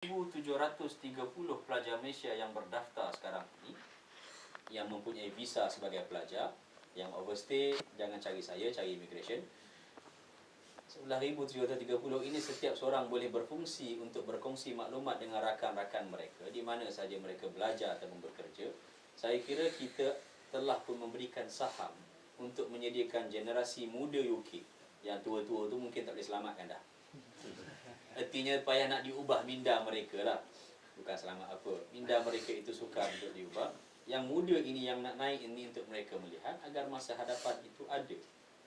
1,730 pelajar Malaysia yang berdaftar sekarang ini, yang mempunyai visa sebagai pelajar. Yang overstay, jangan cari saya, cari immigration. 11,730 ini setiap seorang boleh berfungsi untuk berkongsi maklumat dengan rakan-rakan mereka di mana sahaja mereka belajar ataupun bekerja. Saya kira kita telah pun memberikan saham untuk menyediakan generasi muda UK. Yang tua-tua tu mungkin tak boleh selamatkan dah. Artinya payah nak diubah minda mereka lah. Bukan selamat apa, minda mereka itu sukar untuk diubah. Yang muda ini yang nak naik ini untuk mereka melihat agar masa hadapan itu ada,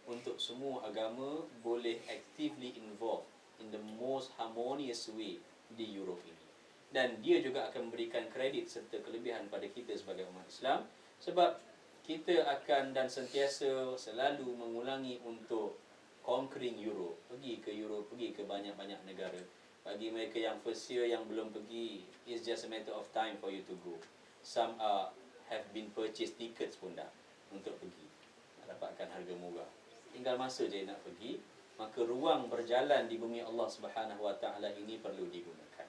untuk semua agama boleh actively involved in the most harmonious way di Europe ini. Dan dia juga akan memberikan kredit serta kelebihan pada kita sebagai umat Islam, sebab kita akan dan sentiasa selalu mengulangi untuk conquering Europe, pergi ke Europe, pergi ke banyak-banyak negara. Bagi mereka yang first year yang belum pergi, it's just a matter of time for you to go. Some have been purchased tickets pun dah untuk pergi, nak dapatkan harga murah. Tinggal masa je nak pergi. Maka ruang berjalan di bumi Allah Subhanahu Wa Taala ini perlu digunakan.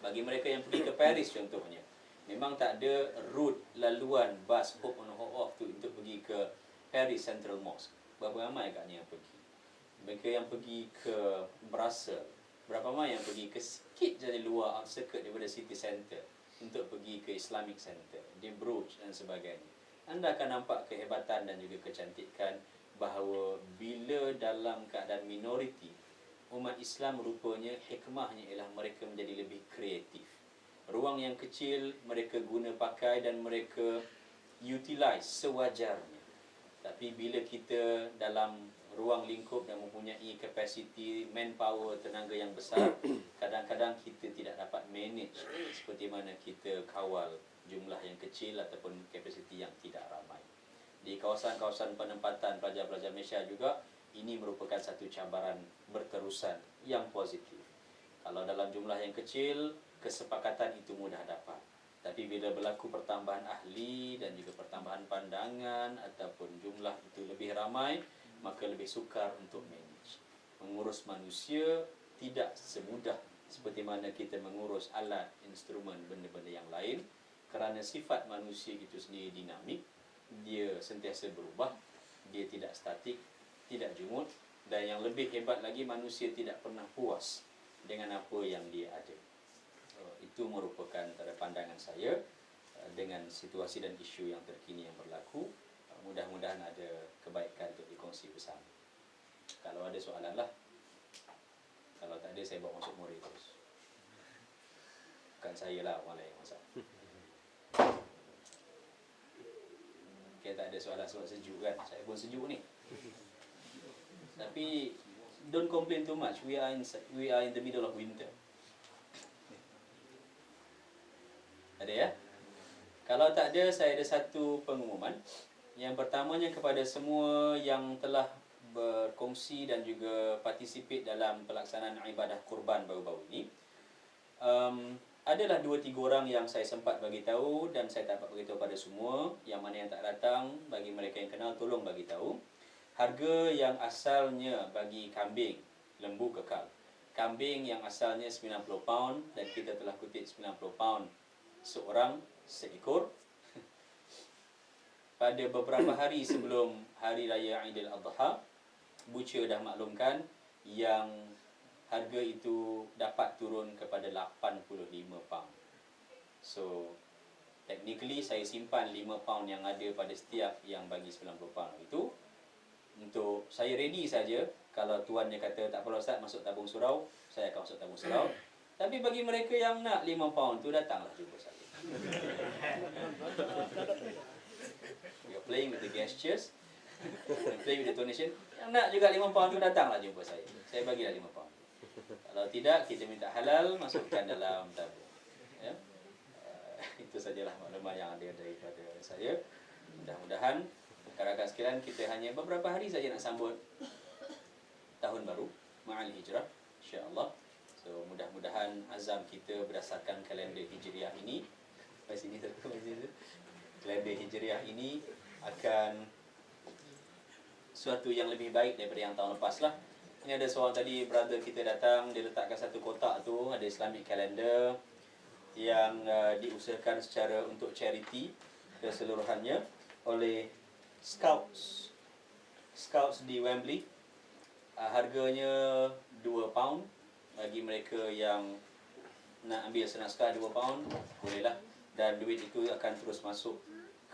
Bagi mereka yang pergi ke Paris contohnya, memang tak ada route laluan bas hop on hop off tu untuk pergi ke Paris Central Mosque. Berapa ramai agaknya yang pergi? Mereka yang pergi ke Brussels, berapa ramai yang pergi ke sikit jadi luar outskirt daripada city centre untuk pergi ke Islamic Center, di Bruges dan sebagainya. Anda akan nampak kehebatan dan juga kecantikan bahawa bila dalam keadaan minoriti, umat Islam rupanya hikmahnya ialah mereka menjadi lebih kreatif. Ruang yang kecil mereka guna pakai dan mereka utilize sewajarnya. Tapi bila kita dalam ruang lingkup dan mempunyai kapasiti manpower, tenaga yang besar, kadang-kadang kita tidak dapat manage seperti mana kita kawal jumlah yang kecil ataupun kapasiti yang tidak ramai. Di kawasan-kawasan penempatan pelajar-pelajar Malaysia juga, ini merupakan satu cabaran berterusan yang positif. Kalau dalam jumlah yang kecil, kesepakatan itu mudah dapat. Tapi bila berlaku pertambahan ahli dan juga pertambahan pandangan ataupun jumlah itu lebih ramai, maka lebih sukar untuk manage. Mengurus manusia tidak semudah seperti mana kita mengurus alat, instrumen, benda-benda yang lain, kerana sifat manusia itu sendiri dinamik, dia sentiasa berubah, dia tidak statik, tidak jumut, dan yang lebih hebat lagi, manusia tidak pernah puas dengan apa yang dia ada. Itu merupakan antara pandangan saya dengan situasi dan isu yang terkini yang berlaku. Mudah-mudahan ada kebaikan untuk dikongsi bersama. Kalau ada soalan lah. Kalau tak ada, saya bawa masuk murid terus. Bukan saya lah, orang lain masak. Okay, tak ada soalan sebab sejuk kan. Saya pun sejuk ni. Tapi don't complain too much. We are in the middle of winter. Ada ya? Kalau tak ada, saya ada satu pengumuman. Yang pertamanya kepada semua yang telah berkongsi dan juga participate dalam pelaksanaan ibadah kurban baru-baru ini. Adalah 2-3 orang yang saya sempat bagi tahu dan saya tak dapat beritahu pada semua. Yang mana yang tak datang, bagi mereka yang kenal, tolong bagi tahu. Harga yang asalnya bagi kambing, lembu kekal. Kambing yang asalnya £90 dan kita telah kutip £90 seorang seekor. Pada beberapa hari sebelum Hari Raya Aidil Adha, butcher dah maklumkan yang harga itu dapat turun kepada £85. So, technically saya simpan £5 yang ada pada setiap yang bagi £90 itu. Untuk saya ready saja. Kalau tuannya kata tak perlu Ustaz masuk tabung surau, saya akan masuk tabung surau. Tapi bagi mereka yang nak £5 tu, datanglah jumpa saya. We are playing with the gestures, playing with the donation. Yang nak juga £5 tu, datanglah jumpa saya. Saya bagilah £5. Kalau tidak, kita minta halal, masukkan dalam tabung. Ya? Itu sajalah maklumat yang ada daripada saya. Mudah-mudahan rakan-rakan sekalian, kita hanya beberapa hari saja nak sambut tahun baru Ma'al Hijrah, insya-Allah. So mudah-mudahan azam kita berdasarkan kalender Hijriah ini, kat sini kalender Hijriah ini akan suatu yang lebih baik daripada yang tahun lepas lah. Ini ada seorang tadi, brother kita datang, dia letakkan satu kotak tu, ada Islamic calendar yang diusahakan secara untuk charity keseluruhannya oleh Scouts di Wembley. Harganya £2 bagi mereka yang nak ambil senaskah. £2 bolehlah, dan duit itu akan terus masuk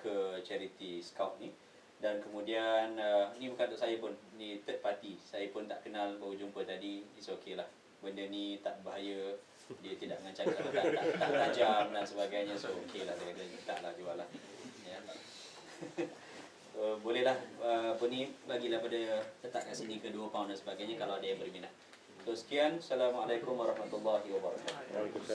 ke charity Scout ni. Dan kemudian ni bukan untuk saya pun, ni third party, saya pun tak kenal, baru jumpa tadi. It's okay lah, benda ni tak bahaya, dia tidak mengancam, tak tajam dan sebagainya, so okay lah, dia tak lah jual lah ya. Bolehlah apa ni, bagilah pada, letak kat sini ke £2 dan sebagainya kalau ada yang berminat. So sekian, Assalamualaikum warahmatullahi wabarakatuh.